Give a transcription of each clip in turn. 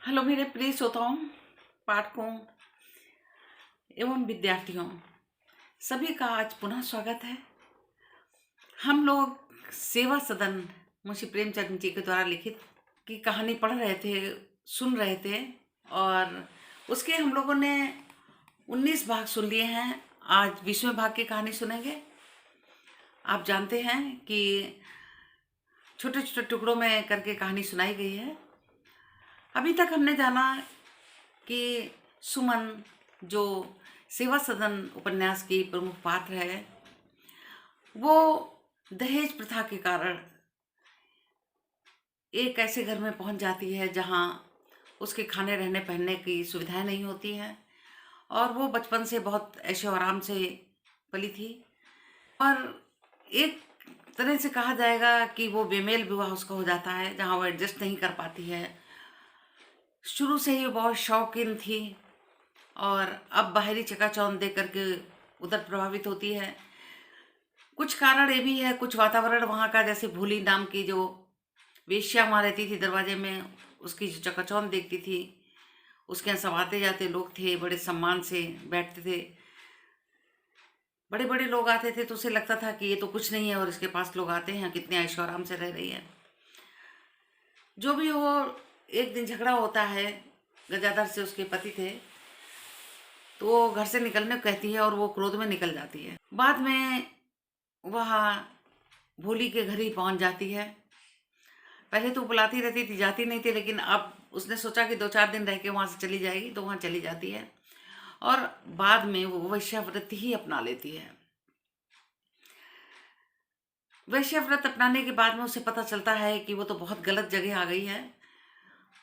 Hello मेरे प्रिय श्रोताओं, पाठकों एवं विद्यार्थियों, सभी का आज पुनः स्वागत है। हम लोग सेवा सदन मुंशी प्रेमचंद जी के द्वारा लिखित की कहानी पढ़ रहे थे, सुन रहे थे और उसके हम लोगों ने 19 भाग सुन लिए हैं। आज 20वें भाग की कहानी सुनेंगे। आप जानते हैं कि छोटे छोटे टुकड़ों में करके कहानी सुनाई गई है। अभी तक हमने जाना कि सुमन जो सेवा सदन उपन्यास की प्रमुख पात्र है, वो दहेज प्रथा के कारण एक ऐसे घर में पहुंच जाती है जहां उसके खाने रहने पहनने की सुविधाएं नहीं होती हैं और वो बचपन से बहुत ऐशो आराम से पली थी और एक तरह से कहा जाएगा कि वो बेमेल विवाह उसका हो जाता है जहां वो एडजस्ट नहीं कर पाती है। शुरू से ही बहुत शौकीन थी और अब बाहरी चकाचौंध देख करके उधर प्रभावित होती है। कुछ कारण ये भी है, कुछ वातावरण वहाँ का, जैसे भूली नाम की जो वेश्या वहाँ रहती थी दरवाजे में, उसकी जो चकाचौंध देखती थी, उसके यहाँ सब आते जाते लोग थे, बड़े सम्मान से बैठते थे, बड़े बड़े लोग आते थे तो उसे लगता था कि ये तो कुछ नहीं है और इसके पास लोग आते हैं, कितने ऐशो आराम से रह रही है। जो भी हो, एक दिन झगड़ा होता है, गजाधर से उसके पति थे, तो वो घर से निकलने को कहती है और वो क्रोध में निकल जाती है। बाद में वह भोली के घर ही पहुंच जाती है। पहले तो बुलाती रहती थी, जाती नहीं थी, लेकिन अब उसने सोचा कि 2-4 दिन रह के वहां से चली जाएगी, तो वहां चली जाती है और बाद में वो वैश्यावृत्ति ही अपना लेती है। वैश्याव्रत अपनाने के बाद में उसे पता चलता है कि वो तो बहुत गलत जगह आ गई है,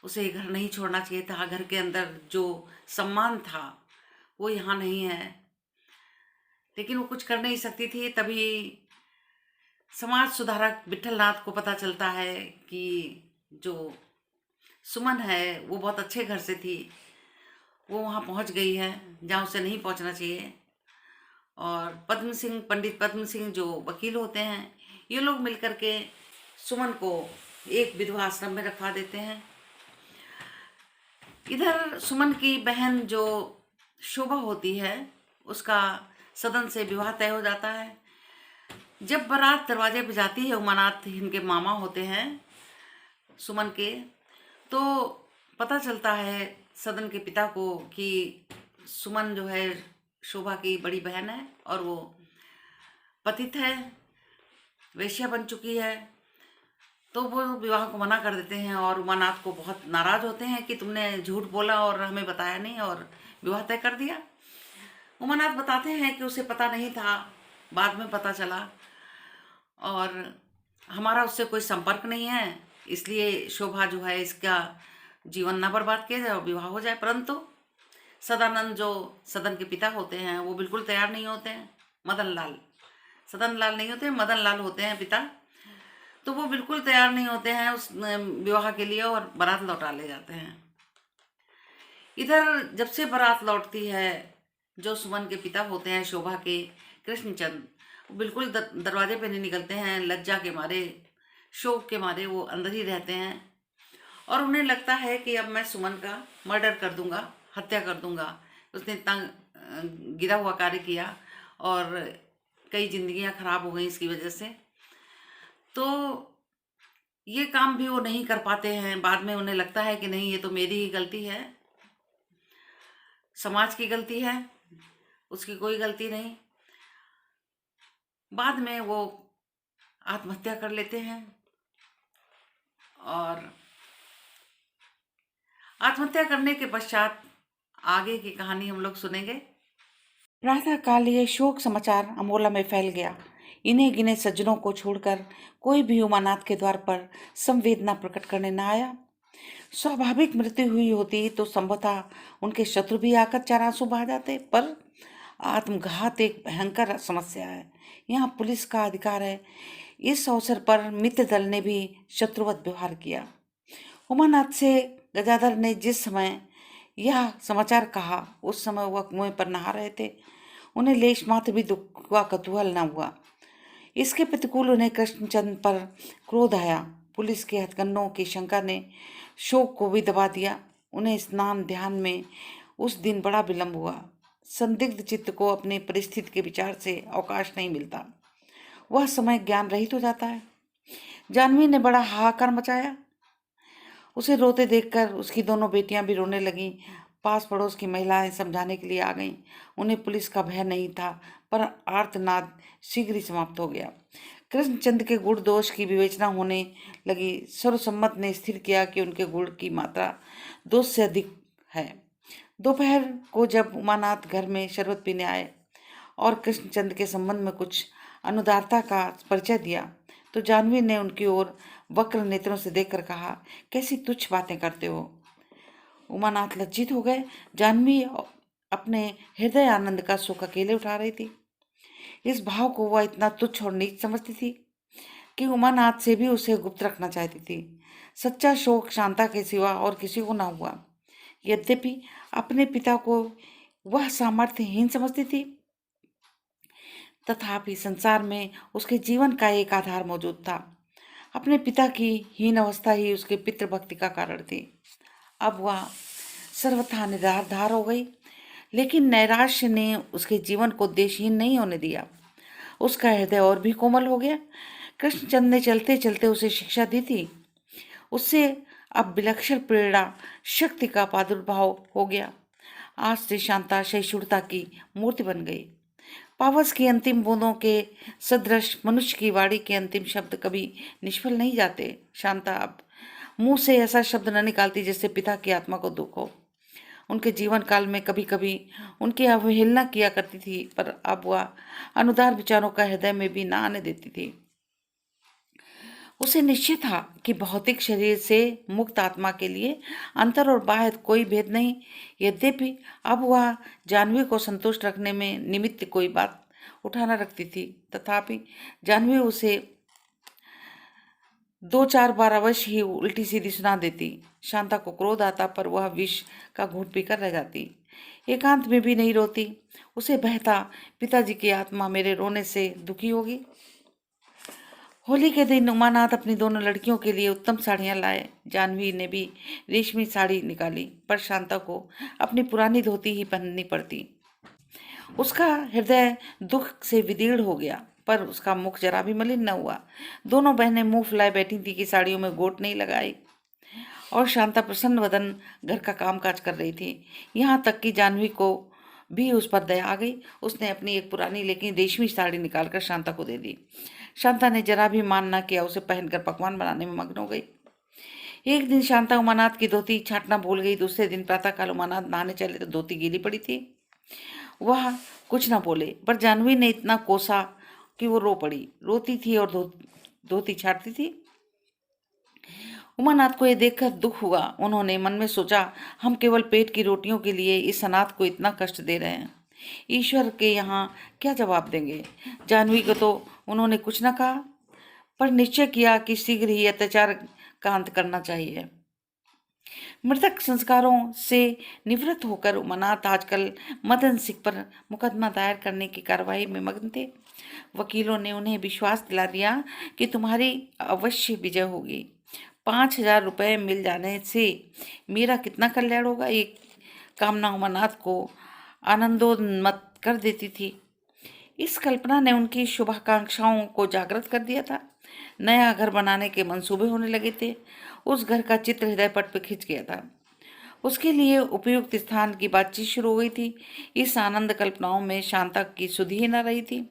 उसे घर नहीं छोड़ना चाहिए था। घर के अंदर जो सम्मान था वो यहाँ नहीं है, लेकिन वो कुछ कर नहीं सकती थी। तभी समाज सुधारक विठल नाथ को पता चलता है कि जो सुमन है वो बहुत अच्छे घर से थी, वो वहाँ पहुँच गई है जहाँ उसे नहीं पहुँचना चाहिए। और पद्म सिंह, पंडित पद्म सिंह जो वकील होते हैं, ये लोग मिलकर के सुमन को एक विधवा आश्रम में रखवा देते हैं। इधर सुमन की बहन जो शोभा होती है, उसका सदन से विवाह तय हो जाता है। जब बारात दरवाजे पे जाती है, उमानाथ इनके मामा होते हैं सुमन के, तो पता चलता है सदन के पिता को कि सुमन जो है शोभा की बड़ी बहन है और वो पतित है, वेश्या बन चुकी है। तो वो विवाह को मना कर देते हैं और उमानाथ को बहुत नाराज होते हैं कि तुमने झूठ बोला और हमें बताया नहीं और विवाह तय कर दिया। उमानाथ बताते हैं कि उसे पता नहीं था, बाद में पता चला और हमारा उससे कोई संपर्क नहीं है, इसलिए शोभा जो है इसका जीवन ना बर्बाद किया जाए और विवाह हो जाए। परंतु सदानंद जो सदन के पिता होते हैं वो बिल्कुल तैयार नहीं होते हैं। मदन लाल, सदन लाल नहीं होते, मदन लाल होते हैं पिता, तो वो बिल्कुल तैयार नहीं होते हैं उस विवाह के लिए और बारात लौटा ले जाते हैं। इधर जब से बारात लौटती है, जो सुमन के पिता होते हैं शोभा के, कृष्णचंद, वो बिल्कुल दरवाजे पे नहीं निकलते हैं। लज्जा के मारे, शोक के मारे वो अंदर ही रहते हैं और उन्हें लगता है कि अब मैं सुमन का मर्डर कर दूंगा, हत्या कर दूंगा। उसने इतना गिरा हुआ कार्य किया और कई जिंदगियां खराब हो गई इसकी वजह से। तो ये काम भी वो नहीं कर पाते हैं। बाद में उन्हें लगता है कि नहीं, ये तो मेरी ही गलती है, समाज की गलती है, उसकी कोई गलती नहीं। बाद में वो आत्महत्या कर लेते हैं और आत्महत्या करने के पश्चात आगे की कहानी हम लोग सुनेंगे। प्रातः काल ये शोक समाचार अमोला में फैल गया। इन्हें गिने सज्जनों को छोड़कर कोई भी उमानाथ के द्वार पर संवेदना प्रकट करने न आया। स्वाभाविक मृत्यु हुई होती तो संभवतः उनके शत्रु भी आकर चार आंसू बहा जाते, पर आत्मघात एक भयंकर समस्या है। यहाँ पुलिस का अधिकार है। इस अवसर पर मित्र दल ने भी शत्रुवत व्यवहार किया। उमानाथ से गजाधर ने जिस समय यह समाचार कहा, उस समय वह कुएं पर नहा रहे थे। उन्हें लेश मात्र भी दुख व कतूहल न हुआ। इसके प्रतिकूल उन्हें कृष्णचंद पर क्रोध आया। पुलिस के हथकंडों की शंका ने शोक को भी दबा दिया। उन्हें स्नान ध्यान में उस दिन बड़ा विलंब हुआ। संदिग्ध चित्त को अपने परिस्थिति के विचार से अवकाश नहीं मिलता, वह समय ज्ञान रहित हो जाता है। जाह्नवी ने बड़ा हाहाकार मचाया। उसे रोते देखकर उसकी दोनों बेटियां भी रोने लगीं। पास पड़ोस की महिलाएं समझाने के लिए आ गईं। उन्हें पुलिस का भय नहीं था, पर आर्तनाद शीघ्र ही समाप्त हो गया। कृष्णचंद के गुण दोष की विवेचना होने लगी। सर्वसम्मत ने स्थिर किया कि उनके गुण की मात्रा दोष से अधिक है। दोपहर को जब उमानाथ घर में शरबत पीने आए और कृष्णचंद के संबंध में कुछ अनुदारता का परिचय दिया, तो जाह्नवी ने उनकी ओर वक्र नेत्रों से देखकर कहा, कैसी तुच्छ बातें करते हो। उमानाथ लज्जित हो गए। जाह्नवी अपने हृदय आनंद का सुख अकेले उठा रही थी। इस भाव को वह इतना तुच्छ और नीच समझती थी कि उमानाथ से भी उसे गुप्त रखना चाहती थी। सच्चा शोक शांता के सिवा और किसी को ना हुआ। यद्यपि अपने पिता को वह सामर्थ्यहीन समझती थी, तथापि संसार में उसके जीवन का एक आधार मौजूद था। अपने पिता की हीन अवस्था ही उसके पितृभक्ति का कारण थी। अब वह सर्वथा निराधार हो गई, लेकिन नैराश्य ने उसके जीवन को उद्देश्यहीन नहीं होने दिया। उसका हृदय और भी कोमल हो गया। कृष्णचंद ने चलते चलते उसे शिक्षा दी थी। उससे अब विलक्षण प्रेरणा शक्ति का प्रादुर्भाव हो गया। आज से शांता सहिष्णुता की मूर्ति बन गई। पावस की अंतिम बूंदों के सदृश मनुष्य की वाणी के अंतिम शब्द कभी निष्फल नहीं जाते। शांता अब मुंह से ऐसा शब्द न निकालती जिससे पिता की आत्मा को दुख हो। उनके जीवन काल में कभी कभी उनकी अवहेलना किया करती थी, पर अब वह अनुदार विचारों का हृदय में भी न आने देती थी। उसे निश्चय था कि भौतिक शरीर से मुक्त आत्मा के लिए अंतर और बाह्य कोई भेद नहीं। यद्यपि अब वह जाह्नवी को संतुष्ट रखने में निमित्त कोई बात उठाना रखती थी, तथापि जाह्नवी उसे 2-4 बार अवश्य ही उल्टी सीधी सुना देती। शांता को क्रोध आता, पर वह विष का घूंट पीकर रह जाती। एकांत में भी नहीं रोती। उसे बहता, पिताजी की आत्मा मेरे रोने से दुखी होगी। होली के दिन उमानाथ अपनी दोनों लड़कियों के लिए उत्तम साड़ियां लाए। जाह्नवी ने भी रेशमी साड़ी निकाली, पर शांता को अपनी पुरानी धोती ही पहननी पड़ती। उसका हृदय दुख से विदीर्ण हो गया, पर उसका मुख जरा भी मलिन न हुआ। दोनों बहनें मुंह फुलाए बैठी थी कि साड़ियों में गोट नहीं लगाई, और शांता प्रसन्न वदन घर का कामकाज कर रही थी। यहाँ तक कि जाह्नवी को भी उस पर दया आ गई। उसने अपनी एक पुरानी लेकिन रेशमी साड़ी निकालकर शांता को दे दी। शांता ने जरा भी मान न किया, उसे पहनकर पकवान बनाने में मग्न हो गई। एक दिन शांता उमानाथ की धोती छांटना भूल गई। दूसरे दिन प्रातःकाल उमानाथ नहाने चले तो धोती गीली पड़ी थी। वह कुछ न बोले, पर जाह्नवी ने इतना कोसा कि वो रो पड़ी। रोती थी और धोती छाटती थी। उमानाथ को यह देखकर दुख हुआ। उन्होंने मन में सोचा, हम केवल पेट की रोटियों के लिए इस अनाथ को इतना कष्ट दे रहे हैं। ईश्वर के यहाँ क्या जवाब देंगे। जाह्नवी को तो उन्होंने कुछ न कहा, पर निश्चय किया कि शीघ्र ही अत्याचार का अंत करना चाहिए। मृतक संस्कारों से निवृत्त होकर उमानाथ आजकल मदन सिंह पर मुकदमा दायर करने की कार्रवाई में मग्न थे। वकीलों ने उन्हें विश्वास दिला दिया कि तुम्हारी अवश्य विजय होगी। 5,000 रुपये मिल जाने से मेरा कितना कल्याण होगा, ये कामना उमानाथ को आनंदोन्मत्त कर देती थी। इस कल्पना ने उनकी शुभाकांक्षाओं को जागृत कर दिया था। नया घर बनाने के मंसूबे होने लगे थे। उस घर का चित्र हृदय पट पर खिंच गया था। उसके लिए उपयुक्त स्थान की बातचीत शुरू हो गई थी। इस आनंद कल्पनाओं में शांता की सुधि ही न रही थी।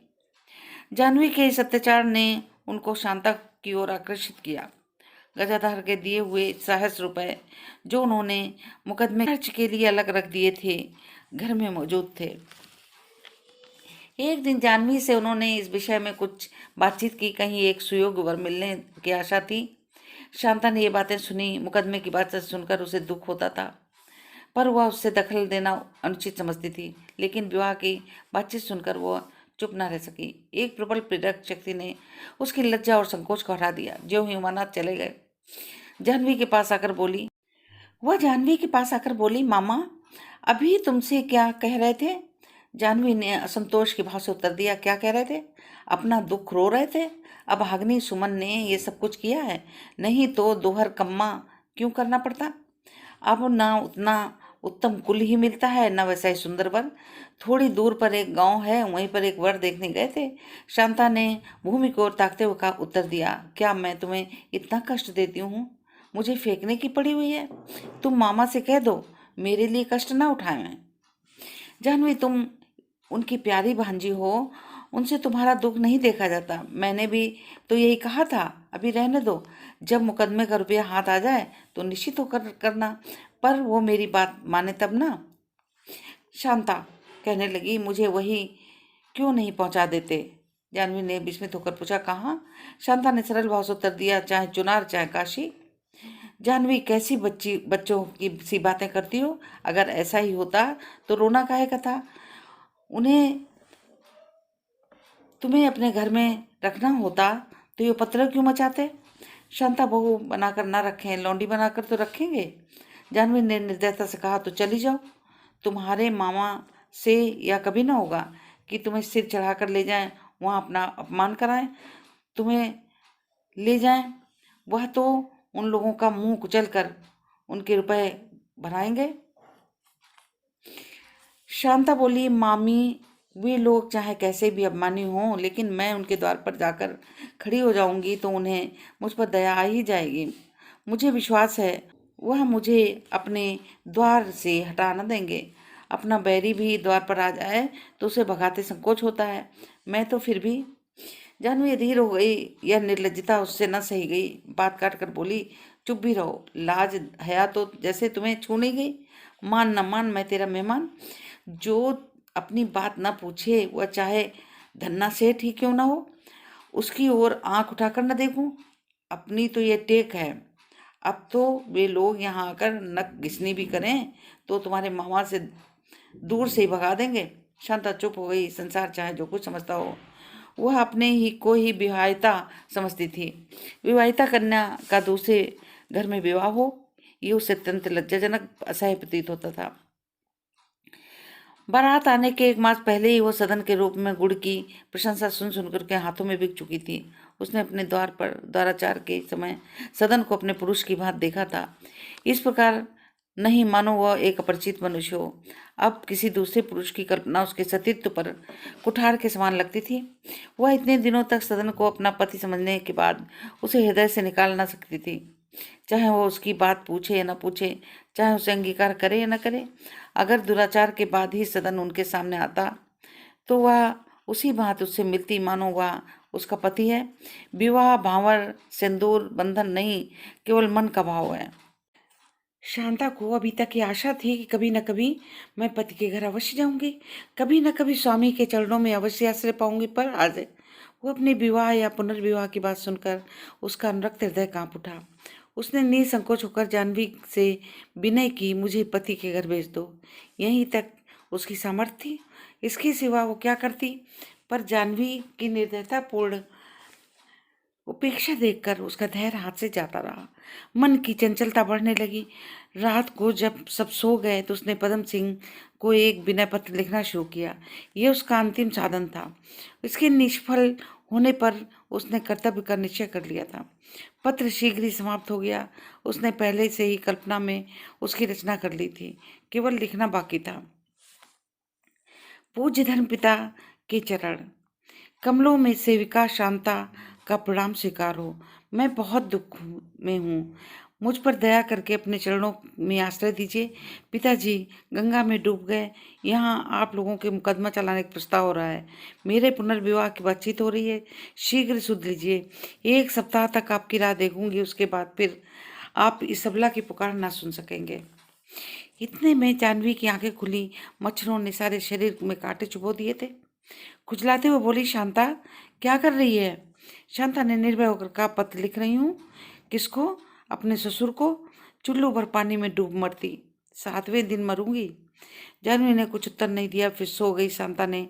जाह्नवी के इस अत्याचार ने उनको शांता की ओर आकर्षित किया। गजाधार के दिए हुए 100 रुपये जो उन्होंने मुकदमे खर्च के लिए अलग रख दिए थे, घर में मौजूद थे। एक दिन जाह्नवी से उन्होंने इस विषय में कुछ बातचीत की। कहीं एक सुयोग्य वर मिलने की आशा थी। शांता ने ये बातें सुनी। मुकदमे की बात सुनकर उसे दुख होता था, पर वह उससे दखल देना अनुचित समझती थी। लेकिन विवाह की बातचीत सुनकर वह चुप न रह सकी। एक प्रबल प्रेरक शक्ति ने उसकी लज्जा और संकोच को हटा दिया। ज्यों ही उमानाथ चले गए, जाह्नवी के पास आकर बोली, मामा अभी तुमसे क्या कह रहे थे। जाह्नवी ने असंतोष के भाव से उत्तर दिया, क्या कह रहे थे? अपना दुख रो रहे थे। अब अग्नि सुमन ने ये सब कुछ किया है, नहीं तो दोहर कम्मा क्यों करना पड़ता। अब ना उतना उत्तम कुल ही मिलता है, न वैसा ही सुंदर वर। थोड़ी दूर पर एक गांव है, वहीं पर एक वर देखने गए थे। शांता ने भूमि की ओर ताकते हुए कहा, उत्तर दिया, क्या मैं तुम्हें इतना कष्ट देती हूँ? मुझे फेंकने की पड़ी हुई है? तुम मामा से कह दो मेरे लिए कष्ट ना उठाएं। जाह्नवी, तुम उनकी प्यारी भांजी हो, उनसे तुम्हारा दुख नहीं देखा जाता। मैंने भी तो यही कहा था, अभी रहने दो, जब मुकदमे का रुपया हाथ आ जाए तो निश्चित होकर करना, पर वो मेरी बात माने तब ना। शांता कहने लगी, मुझे वही क्यों नहीं पहुंचा देते? जाह्नवी ने विस्मित होकर पूछा, कहाँ? शांता ने सरल भाव से उत्तर दिया, चाहे चुनार चाहे काशी। जाह्नवी, कैसी बच्चों की सी बातें करती हो? अगर ऐसा ही होता तो रोना काहे का था? उन्हें तुम्हें अपने घर में रखना होता तो ये उपद्रव क्यों मचाते? शांता, बहू बनाकर ना रखें, लौंडी बनाकर तो रखेंगे। जाह्नवी ने निर्दयता से कहा, तो चली जाओ। तुम्हारे मामा से या कभी ना होगा कि तुम्हें सिर चढ़ाकर ले जाएं, वहां अपना अपमान कराएं, तुम्हें ले जाएं। वह तो उन लोगों का मुंह कुचल कर उनके रुपए भराएंगे। शांता बोली, मामी, वे लोग चाहे कैसे भी अभिमानी हों, लेकिन मैं उनके द्वार पर जाकर खड़ी हो जाऊंगी तो उन्हें मुझ पर दया आ ही जाएगी। मुझे विश्वास है वह मुझे अपने द्वार से हटा न देंगे। अपना बैरी भी द्वार पर आ जाए तो उसे भगाते संकोच होता है। मैं तो फिर भी। जाह्नवी अधीर हो गई। यह निर्लज्जता उससे न सही गई। बात काट कर बोली, चुप भी रहो, लाज हया तो जैसे तुम्हें छू नहीं गई। मान न मान, मैं तेरा मेहमान। जो अपनी बात न पूछे वह चाहे धन्ना सेठ ही क्यों ना हो, उसकी ओर आंख उठाकर न देखूं। अपनी तो ये टेक है। अब तो वे लोग यहाँ आकर नक घिसनी भी करें तो तुम्हारे मामा से दूर से ही भगा देंगे। शांता चुप हो गई। संसार चाहे जो कुछ समझता हो, वह अपने ही को ही विवाहिता समझती थी। विवाहिता कन्या का दूसरे घर में विवाह हो, ये उसे अत्यंत लज्जाजनक असह्य प्रतीत होता था। बारात आने के 1 मास पहले ही वो सदन के रूप में गुड़ की प्रशंसा सुन सुनकर के हाथों में बिक चुकी थी। उसने अपने द्वार पर द्वाराचार के समय सदन को अपने पुरुष की भांति देखा था। इस प्रकार नहीं मानो वह एक अपरिचित मनुष्य हो। अब किसी दूसरे पुरुष की कल्पना उसके सतीत्व पर कुठार के समान लगती थी। वह इतने दिनों तक सदन को अपना पति समझने के बाद उसे हृदय से निकाल ना सकती थी। चाहे वो उसकी बात पूछे या न पूछे, चाहे उसे अंगीकार करे या न करे। अगर दुराचार के बाद ही सदन उनके सामने आता तो वह उसी बात उससे मिलती मानो वह उसका पति है। विवाह भांवर सिंदूर बंधन नहीं, केवल मन का भाव है। शांता को अभी तक ये आशा थी कि कभी न कभी मैं पति के घर अवश्य जाऊंगी, कभी न कभी स्वामी के चरणों में अवश्य आश्रय पाऊंगी, पर आज वो अपने विवाह या पुनर्विवाह की बात सुनकर उसका अनुरक्त हृदय कांप उठा। उसने निसंकोच होकर जाह्नवी से विनय की, मुझे पति के घर भेज दो। यहीं तक उसकी सामर्थ्य थी, इसके सिवा वो क्या करती? पर जाह्नवी की निर्दयतापूर्ण उपेक्षा देखकर उसका धैर्य हाथ से जाता रहा। मन की चंचलता बढ़ने लगी। रात को जब सब सो गए तो उसने पदम सिंह को एक विनय पत्र लिखना शुरू किया। यह उसका अंतिम साधन था। इसके निष्फल होने पर उसने कर्तव्य का निश्चय कर लिया था। पत्र शीघ्र ही समाप्त हो गया। उसने पहले से ही कल्पना में उसकी रचना कर ली थी, केवल लिखना बाकी था। पूज्य धर्म पिता के चरण कमलों में सेविका शांता का प्रणाम स्वीकार हो। मैं बहुत दुख में हूँ, मुझ पर दया करके अपने चरणों में आश्रय दीजिए। पिताजी गंगा में डूब गए, यहाँ आप लोगों के मुकदमा चलाने का प्रस्ताव हो रहा है। मेरे पुनर्विवाह की बातचीत हो रही है, शीघ्र सुध लीजिए। 1 सप्ताह तक आपकी राह देखूंगी, उसके बाद फिर आप इस सबला की पुकार ना सुन सकेंगे। इतने में जाह्नवी की आंखें खुली। मच्छरों ने सारे शरीर में कांटे चुभो दिए थे। खुजलाते हुए बोली, शांता क्या कर रही है? शांता ने निर्भय होकर कहा, पत्र लिख रही हूँ। किसको? अपने ससुर को। चुल्लू भर पानी में डूब मरती, 7वें दिन मरूंगी। जाह्नवी ने कुछ उत्तर नहीं दिया, फिर सो गई। शांता ने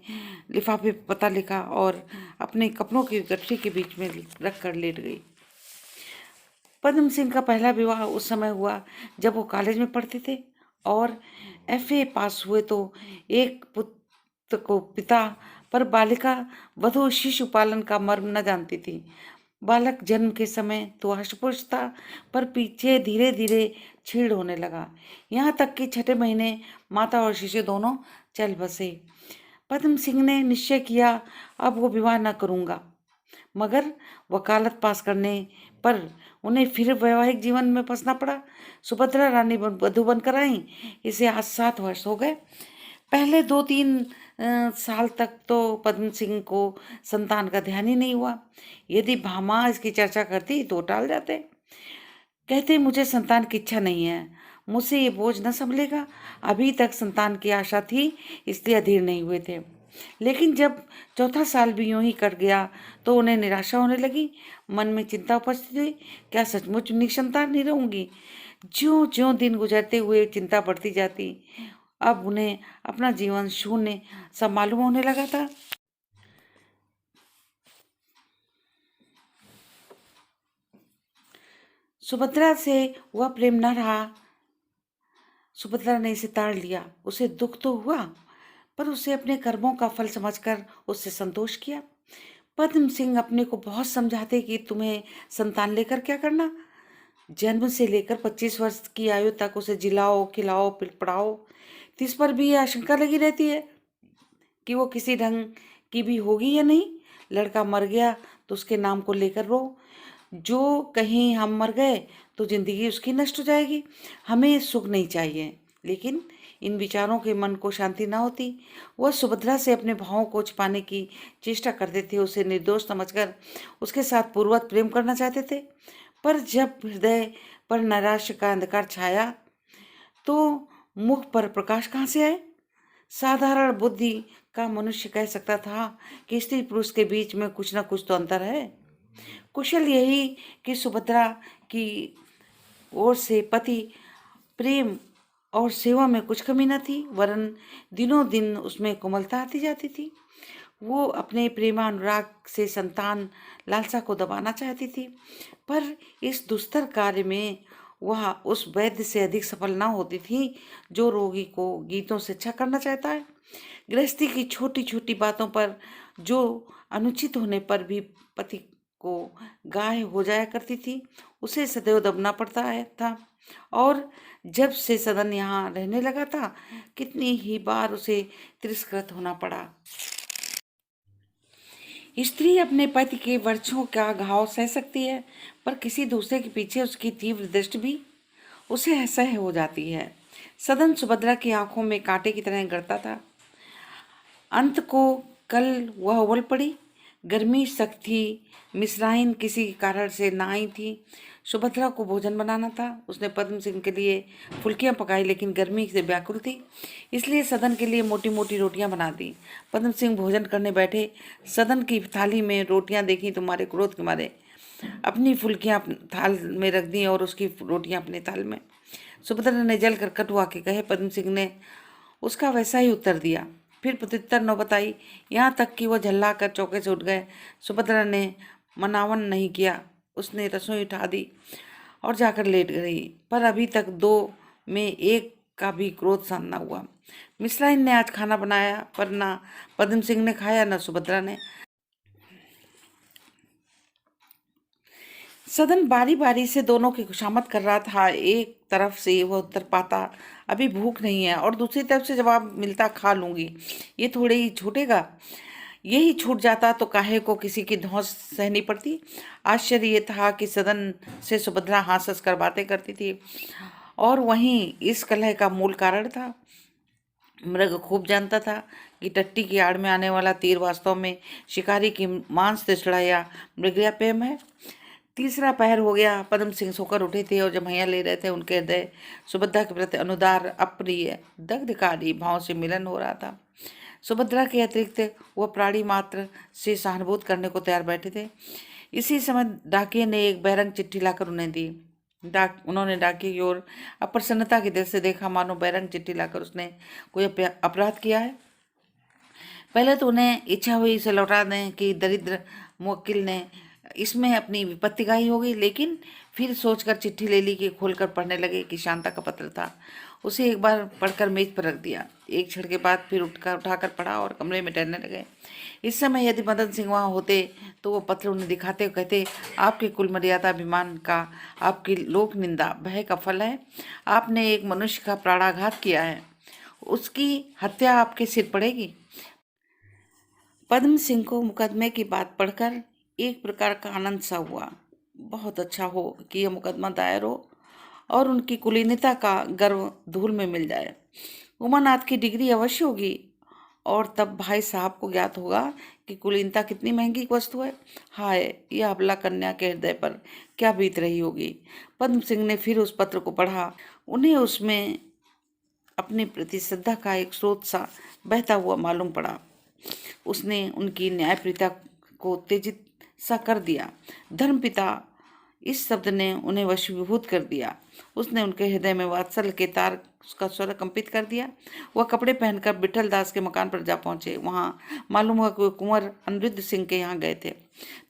लिफाफे पर पता लिखा और अपने कपड़ों की गठरी के बीच में रख कर लेट गई। पद्म सिंह का पहला विवाह उस समय हुआ जब वो कॉलेज में पढ़ते थे और FA पास हुए तो एक पुत्र को पिता, पर बालिका वधु शिशु पालन का मर्म न जानती थी। बालक जन्म के समय तो हष्टपुष्ट था, पर पीछे धीरे धीरे छीड़ होने लगा। यहाँ तक कि छठे महीने माता और शिशु दोनों चल बसे। पद्म सिंह ने निश्चय किया अब वो विवाह न करूँगा, मगर वकालत पास करने पर उन्हें फिर वैवाहिक जीवन में फंसना पड़ा। सुभद्रा रानी वधू बनकर आई। इसे आज 7 वर्ष हो गए। पहले 2-3 साल तक तो पद्म सिंह को संतान का ध्यान ही नहीं हुआ। यदि भामा इसकी चर्चा करती तो टाल जाते, कहते मुझे संतान की इच्छा नहीं है, मुझसे ये बोझ न संभलेगा। अभी तक संतान की आशा थी, इसलिए अधीर नहीं हुए थे। लेकिन जब चौथा साल भी यूं ही कट गया तो उन्हें निराशा होने लगी। मन में चिंता उपस्थित हुई, क्या सचमुच निसंतान नहीं रहूंगी? ज्यों ज्यों दिन गुजरते हुए चिंता बढ़ती जाती। अब उन्हें अपना जीवन शून्य सा मालूम होने लगा था। सुभद्रा से वह प्रेम न रहा। सुभद्रा ने इसे ताड़ लिया। उसे दुख तो हुआ, पर उसे अपने कर्मों का फल समझकर उससे संतोष किया। पद्म सिंह अपने को बहुत समझाते कि तुम्हें संतान लेकर क्या करना, जन्म से लेकर 25 वर्ष की आयु तक उसे जिलाओ खिलाओ पढ़ाओ। इस पर भी यह आशंका लगी रहती है कि वो किसी ढंग की भी होगी या नहीं। लड़का मर गया तो उसके नाम को लेकर रो, जो कहीं हम मर गए तो जिंदगी उसकी नष्ट हो जाएगी। हमें सुख नहीं चाहिए। लेकिन इन विचारों के मन को शांति न होती। वह सुभद्रा से अपने भावों को छिपाने की चेष्टा करते थे, उसे निर्दोष समझकर उसके साथ पूर्ववत प्रेम करना चाहते थे। पर जब हृदय पर नैराश्य का अंधकार छाया तो मुख पर प्रकाश कहाँ से आए? साधारण बुद्धि का मनुष्य कह सकता था कि स्त्री पुरुष के बीच में कुछ न कुछ तो अंतर है। कुशल यही कि सुभद्रा की ओर से पति प्रेम और सेवा में कुछ कमी न थी, वरन दिनों दिन उसमें कोमलता आती जाती थी। वो अपने प्रेमानुराग से संतान लालसा को दबाना चाहती थी, पर इस दुस्तर कार्य में वह उस वैद्य से अधिक सफल न होती थी जो रोगी को गीतों से अच्छा करना चाहता है। गृहस्थी की छोटी छोटी बातों पर जो अनुचित होने पर भी पति को गाय हो जाया करती थी, उसे सदैव दबना पड़ता है था। और जब से सदन यहाँ रहने लगा था, कितनी ही बार उसे तिरस्कृत होना पड़ा। स्त्री अपने पति के वर्षों का घाव सह सकती है, पर किसी दूसरे के पीछे उसकी तीव्र दृष्टि भी उसे असह्य हो जाती है। सदन सुभद्रा की आंखों में कांटे की तरह गड़ता था। अंत को कल वह उबल पड़ी। गर्मी सख्त थी, मिश्राइन किसी कारण से ना आई थी। सुभद्रा को भोजन बनाना था। उसने पद्म सिंह के लिए फुल्कियाँ पकाई, लेकिन गर्मी से व्याकुल थी, इसलिए सदन के लिए मोटी मोटी रोटियां बना दी। पद्म सिंह भोजन करने बैठे। सदन की थाली में रोटियां देखी तो मारे क्रोध के मारे अपनी फुल्कियां थाल में रख दी और उसकी रोटियां अपने थाल में। सुभद्रा ने जल कर कटुआ के कहे। पद्म सिंह ने उसका वैसा ही उत्तर दिया। फिर प्रत्युत्तर नौबत आई, यहाँ तक कि वह झल्ला कर चौके से उठ गए। सुभद्रा ने मनावन नहीं किया। उसने रसोई उठा दी और जाकर लेट गई, पर अभी तक 2 में 1 का भी क्रोध शांत न हुआ। मिश्राइन ने आज खाना बनाया, पर ना पद्म सिंह ने खाया न सुभद्रा ने। सदन बारी बारी से दोनों की खुशामद कर रहा था। एक तरफ से वह उत्तर पाता अभी भूख नहीं है, और दूसरी तरफ से जवाब मिलता खा लूंगी, ये थोड़े ही छूटेगा। यही छूट जाता तो काहे को किसी की धौंस सहनी पड़ती। आश्चर्य ये था कि सदन से सुभद्रा हंस हंस कर बातें करती थी, और वहीं इस कलह का मूल कारण था। मृग खूब जानता था कि टट्टी की आड़ में आने वाला तीर वास्तव में शिकारी की मांस तृष्णा या मृगयापेय है। तीसरा पहर हो गया। पद्म सिंह सोकर उठे थे और जमैया ले रहे थे। उनके हृदय सुभद्रा के प्रति अनुदार, अप्रिय, दग्धकारी भाव से मिलन हो रहा था। सुभद्रा के अतिरिक्त वह प्राणी मात्र से सहानुभूत करने को तैयार बैठे थे। इसी समय डाकिये ने एक बहिरंग चिट्ठी लाकर उन्हें दी। उन्होंने डाकिये की ओर अप्रसन्नता की दृष्टि से देखा, मानो बहिरंग चिट्ठी लाकर उसने कोई अपराध किया है। पहले तो उन्हें इच्छा हुई इसे लौटा दें कि दरिद्र मुवक्किल ने इसमें अपनी विपत्ति गाई होगी, लेकिन फिर सोचकर चिट्ठी ले ली कि खोलकर पढ़ने लगे कि शांता का पत्र था। उसे एक बार पढ़कर मेज पर रख दिया। एक क्षण के बाद फिर उठाकर पढ़ा और कमरे में टहलने लगे। इस समय यदि मदन सिंह वहाँ होते तो वो पत्र उन्हें दिखाते और कहते, आपके कुल मर्यादा अभिमान का, आपकी लोक निंदा भय का फल है। आपने एक मनुष्य का प्राणाघात किया है, उसकी हत्या आपके सिर पड़ेगी। पद्म सिंह को मुकदमे की बात पढ़कर एक प्रकार का आनंद सा हुआ। बहुत अच्छा हो कि यह मुकदमा दायर हो और उनकी कुलीनता का गर्व धूल में मिल जाए। उमानाथ की डिग्री अवश्य होगी और तब भाई साहब को ज्ञात होगा कि कुलीनता कितनी महंगी वस्तु है। हाय, यह अबला कन्या के हृदय पर क्या बीत रही होगी। पद्म सिंह ने फिर उस पत्र को पढ़ा। उन्हें उसमें अपने प्रति श्रद्धा का एक स्रोत सा बहता हुआ मालूम पड़ा। उसने उनकी न्यायप्रियता को उत्तेजित सा कर दिया। धर्मपिता इस शब्द ने उन्हें वशीभूत कर दिया। उसने उनके हृदय में वात्सल्य के तार उसका स्वर कंपित कर दिया। वह कपड़े पहनकर विठल दास के मकान पर जा पहुंचे। वहां मालूम हुआ कि वे कुंवर अनिरुद्ध सिंह के यहाँ गए थे।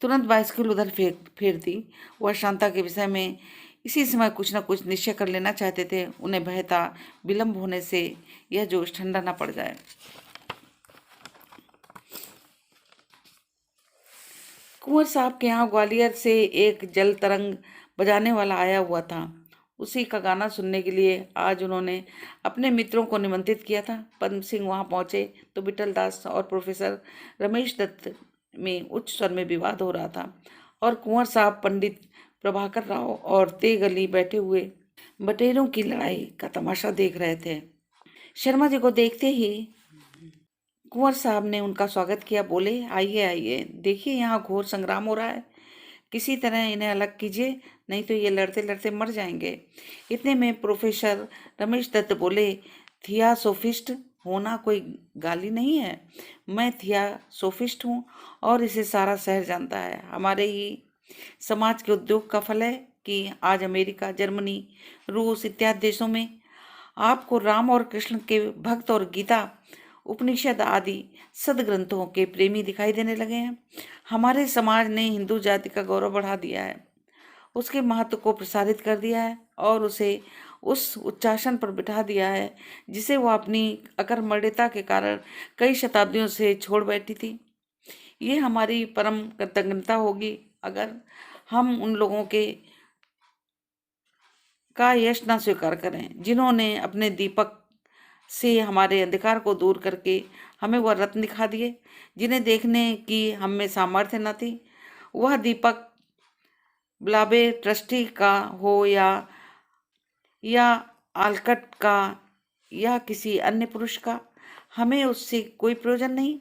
तुरंत बाइस्किल उधर फेर दी। वह शांता के विषय में इसी समय कुछ न कुछ निश्चय कर लेना चाहते थे। उन्हें भय था विलम्ब होने से यह जोश ठंडा न पड़ जाए। कुंवर साहब के यहाँ ग्वालियर से एक जल तरंग बजाने वाला आया हुआ था। उसी का गाना सुनने के लिए आज उन्होंने अपने मित्रों को निमंत्रित किया था। पद्म सिंह वहां पहुंचे तो विठल दास और प्रोफेसर रमेश दत्त में उच्च स्वर में विवाद हो रहा था और कुंवर साहब पंडित प्रभाकर राव और तेग अली बैठे हुए बटेरों की लड़ाई का तमाशा देख रहे थे। शर्मा जी को देखते ही कुंवर साहब ने उनका स्वागत किया। बोले, आइए आइए, देखिए यहाँ घोर संग्राम हो रहा है। किसी तरह इन्हें अलग कीजिए, नहीं तो ये लड़ते लड़ते मर जाएंगे। इतने में प्रोफेसर रमेश दत्त बोले, थियासोफिस्ट होना कोई गाली नहीं है। मैं थियासोफिस्ट हूँ और इसे सारा शहर जानता है। हमारे ही समाज के उद्योग का फल है कि आज अमेरिका, जर्मनी, रूस इत्यादि देशों में आपको राम और कृष्ण के भक्त और गीता, उपनिषद आदि सदग्रंथों के प्रेमी दिखाई देने लगे हैं। हमारे समाज ने हिंदू जाति का गौरव बढ़ा दिया है, उसके महत्व को प्रसारित कर दिया है और उसे उस उच्चासन पर बिठा दिया है जिसे वो अपनी अकर्मण्यता के कारण कई शताब्दियों से छोड़ बैठी थी। ये हमारी परम कृतज्ञता होगी अगर हम उन लोगों के का यश न स्वीकार करें जिन्होंने अपने दीपक से हमारे अंधकार को दूर करके हमें वह रत्न दिखा दिए जिन्हें देखने की हम में सामर्थ्य न थी। वह दीपक ब्लाबे ट्रस्टी का हो या आलकट का या किसी अन्य पुरुष का, हमें उससे कोई प्रयोजन नहीं।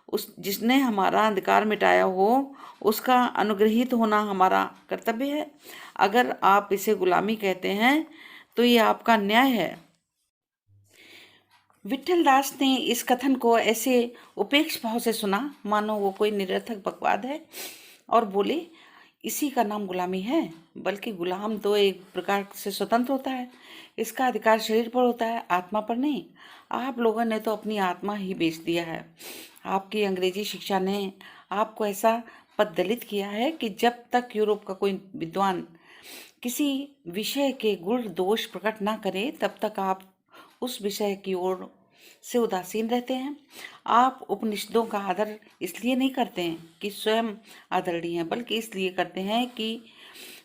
उस जिसने हमारा अंधकार मिटाया हो उसका अनुग्रहित होना हमारा कर्तव्य है। अगर आप इसे गुलामी कहते हैं तो ये आपका न्याय है। विठल दास ने इस कथन को ऐसे उपेक्ष भाव से सुना मानो वो कोई निरर्थक बकवाद है और बोले, इसी का नाम गुलामी है। बल्कि गुलाम तो एक प्रकार से स्वतंत्र होता है, इसका अधिकार शरीर पर होता है, आत्मा पर नहीं। आप लोगों ने तो अपनी आत्मा ही बेच दिया है। आपकी अंग्रेजी शिक्षा ने आपको ऐसा पददलित किया है कि जब तक यूरोप का कोई विद्वान किसी विषय के गुण दोष प्रकट ना करे तब तक आप उस विषय की ओर से उदासीन रहते हैं। आप उपनिषदों का आदर इसलिए नहीं करते हैं कि स्वयं आदरणीय हैं, बल्कि इसलिए करते हैं कि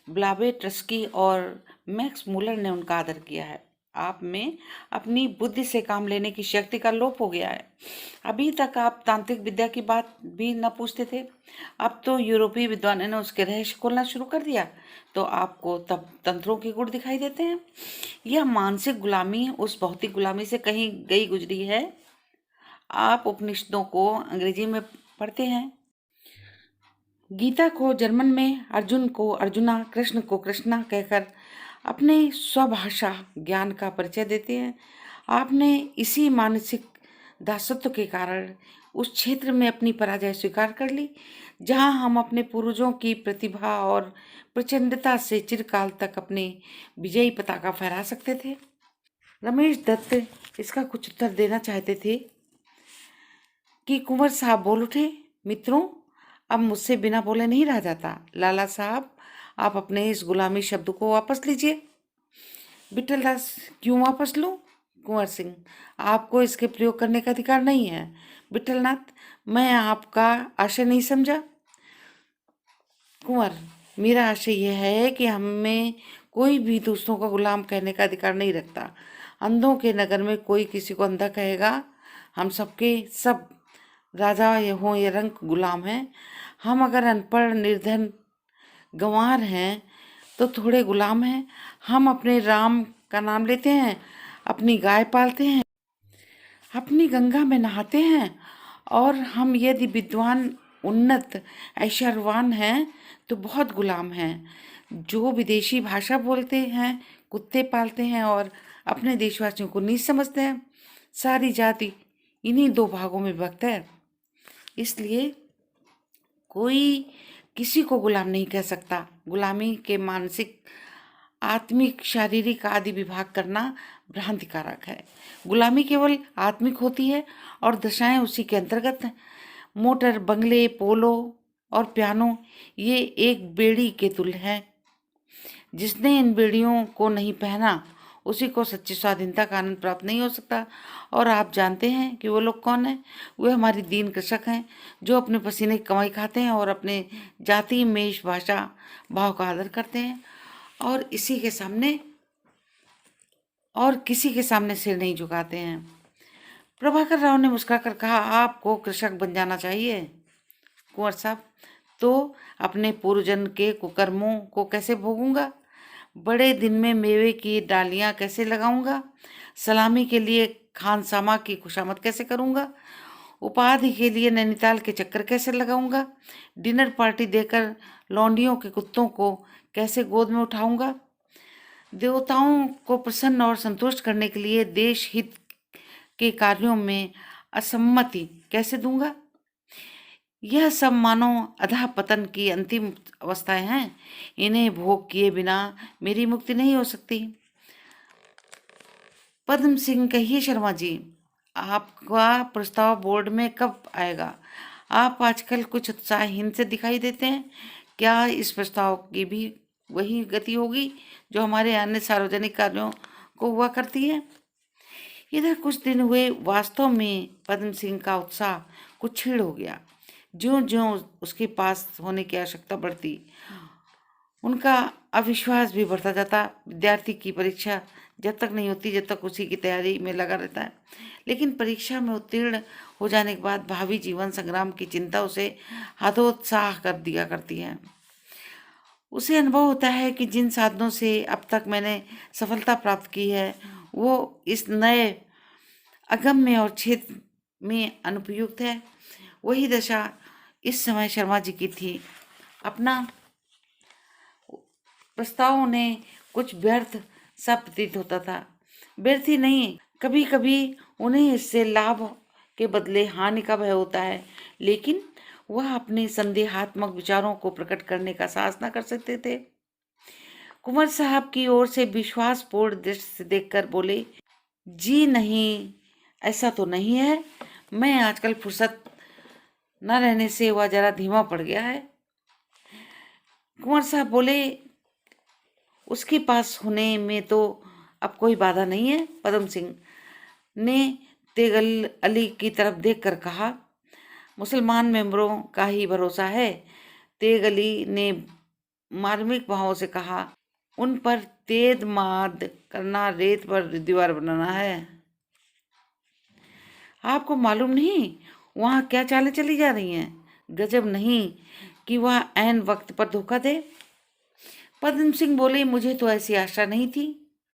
ब्लावे ट्रस्की और मैक्स मूलर ने उनका आदर किया है। आप में अपनी बुद्धि से काम लेने की शक्ति का लोप हो गया है। अभी तक आप तांत्रिक विद्या की बात भी न पूछते थे, अब तो यूरोपीय विद्वानों ने उसके रहस्य खोलना शुरू कर दिया तो आपको तब तंत्रों के गुण दिखाई देते हैं। यह मानसिक गुलामी उस भौतिक गुलामी से कहीं गई गुजरी है। आप उपनिषदों को अंग्रेजी में पढ़ते हैं, गीता को जर्मन में, अर्जुन को अर्जुना, कृष्ण को कृष्णा कहकर अपने स्वभाषा ज्ञान का परिचय देते हैं। आपने इसी मानसिक दासत्व के कारण उस क्षेत्र में अपनी पराजय स्वीकार कर ली जहां हम अपने पूर्वजों की प्रतिभा और प्रचंडता से चिरकाल तक अपने विजयी पताका फहरा सकते थे। रमेश दत्त इसका कुछ उत्तर देना चाहते थे कि कुंवर साहब बोल उठे, मित्रों, अब मुझसे बिना बोले नहीं रहा जाता। लाला साहब, आप अपने इस गुलामी शब्द को वापस लीजिए। विठल दास, क्यों वापस लूं? कुंवर सिंह, आपको इसके प्रयोग करने का अधिकार नहीं है। विठलनाथ, मैं आपका आशय नहीं समझा। कुंवर, मेरा आशय यह है कि हमें कोई भी दूसरों का गुलाम कहने का अधिकार नहीं रखता। अंधों के नगर में कोई किसी को अंधा कहेगा। हम सबके सब राजा हों या रंक गुलाम हैं। हम अगर अनपढ़, निर्धन, गंवार हैं तो थोड़े गुलाम हैं। हम अपने राम का नाम लेते हैं, अपनी गाय पालते हैं, अपनी गंगा में नहाते हैं, और हम यदि विद्वान, उन्नत, ऐश्वर्यवान हैं तो बहुत गुलाम हैं। जो विदेशी भाषा बोलते हैं, कुत्ते पालते हैं और अपने देशवासियों को नीच समझते हैं। सारी जाति इन्हीं दो भागों में विभक्त है। इसलिए कोई किसी को गुलाम नहीं कह सकता। गुलामी के मानसिक, आत्मिक, शारीरिक आदि विभाग करना भ्रांतिकारक है। गुलामी केवल आत्मिक होती है और दशाएं उसी के अंतर्गत हैं। मोटर, बंगले, पोलो और पियानो ये एक बेड़ी के तुल्य है। जिसने इन बेड़ियों को नहीं पहना उसी को सच्ची स्वाधीनता का आनंद प्राप्त नहीं हो सकता। और आप जानते हैं कि वो लोग कौन हैं? वे हमारी दीन कृषक हैं, जो अपने पसीने की कमाई खाते हैं और अपने जाति, मेष, भाषा, भाव का आदर करते हैं और किसी के सामने सिर नहीं झुकाते हैं। प्रभाकर राव ने मुस्कुराकर कहा, आपको कृषक बन जाना चाहिए। कुंवर साहब, तो अपने पूर्वजन्म के कुकर्मों को कैसे भोगूंगा? बड़े दिन में मेवे की डालियां कैसे लगाऊंगा? सलामी के लिए खानसामा की खुशामद कैसे करूंगा? उपाधि के लिए नैनीताल के चक्कर कैसे लगाऊंगा? डिनर पार्टी देकर लौंडियों के कुत्तों को कैसे गोद में उठाऊंगा? देवताओं को प्रसन्न और संतुष्ट करने के लिए देश हित के कार्यों में असम्मति कैसे दूंगा? यह सब मानो अधः पतन की अंतिम अवस्थाएं हैं। इन्हें भोग किए बिना मेरी मुक्ति नहीं हो सकती। पद्म सिंह, कहिए शर्मा जी, आपका प्रस्ताव बोर्ड में कब आएगा? आप आजकल कुछ उत्साहहीन से दिखाई देते हैं। क्या इस प्रस्ताव की भी वही गति होगी जो हमारे अन्य सार्वजनिक कार्यों को हुआ करती है? इधर कुछ दिन हुए वास्तव में पद्म सिंह का उत्साह कुछ क्षीण हो गया। ज्यों ज्यों उसके पास होने की आवश्यकता बढ़ती, उनका अविश्वास भी बढ़ता जाता। विद्यार्थी की परीक्षा जब तक नहीं होती, जब तक उसी की तैयारी में लगा रहता है। लेकिन परीक्षा में उत्तीर्ण हो जाने के बाद भावी जीवन संग्राम की चिंता उसे हतोत्साह कर दिया करती है। उसे अनुभव होता है कि जिन साधनों से अब तक मैंने सफलता प्राप्त की है वो इस नए अगम्य और क्षेत्र में अनुपयुक्त है। वही दशा इस समय शर्मा जी की थी। अपना प्रस्ताव उन्हें कुछ व्यर्थ सा प्रतीत होता था। व्यर्थ ही नहीं, कभी कभी उन्हें इससे लाभ के बदले हानि का भय होता है, लेकिन वह अपने संदेहात्मक विचारों को प्रकट करने का साहस न कर सकते थे। कुंवर साहब की ओर से विश्वासपूर्ण दृष्टि से देखकर बोले, जी नहीं, ऐसा तो नहीं है। मैं आजकल फुर्सत न रहने से वह जरा धीमा पड़ गया है। कुंवर साहब बोले, उसके पास होने में तो अब कोई बाधा नहीं है। पदम सिंह ने तेगल अली की तरफ देखकर कहा, मुसलमान मेंबरों का ही भरोसा है। तेग अली ने मार्मिक भावों से कहा, उन पर तेद माद करना, रेत पर दीवार बनाना है। आपको मालूम नहीं वहाँ क्या चालें चली जा रही हैं? गजब नहीं कि वह ऐन वक्त पर धोखा दे। पद्म सिंह बोले, मुझे तो ऐसी आशा नहीं थी।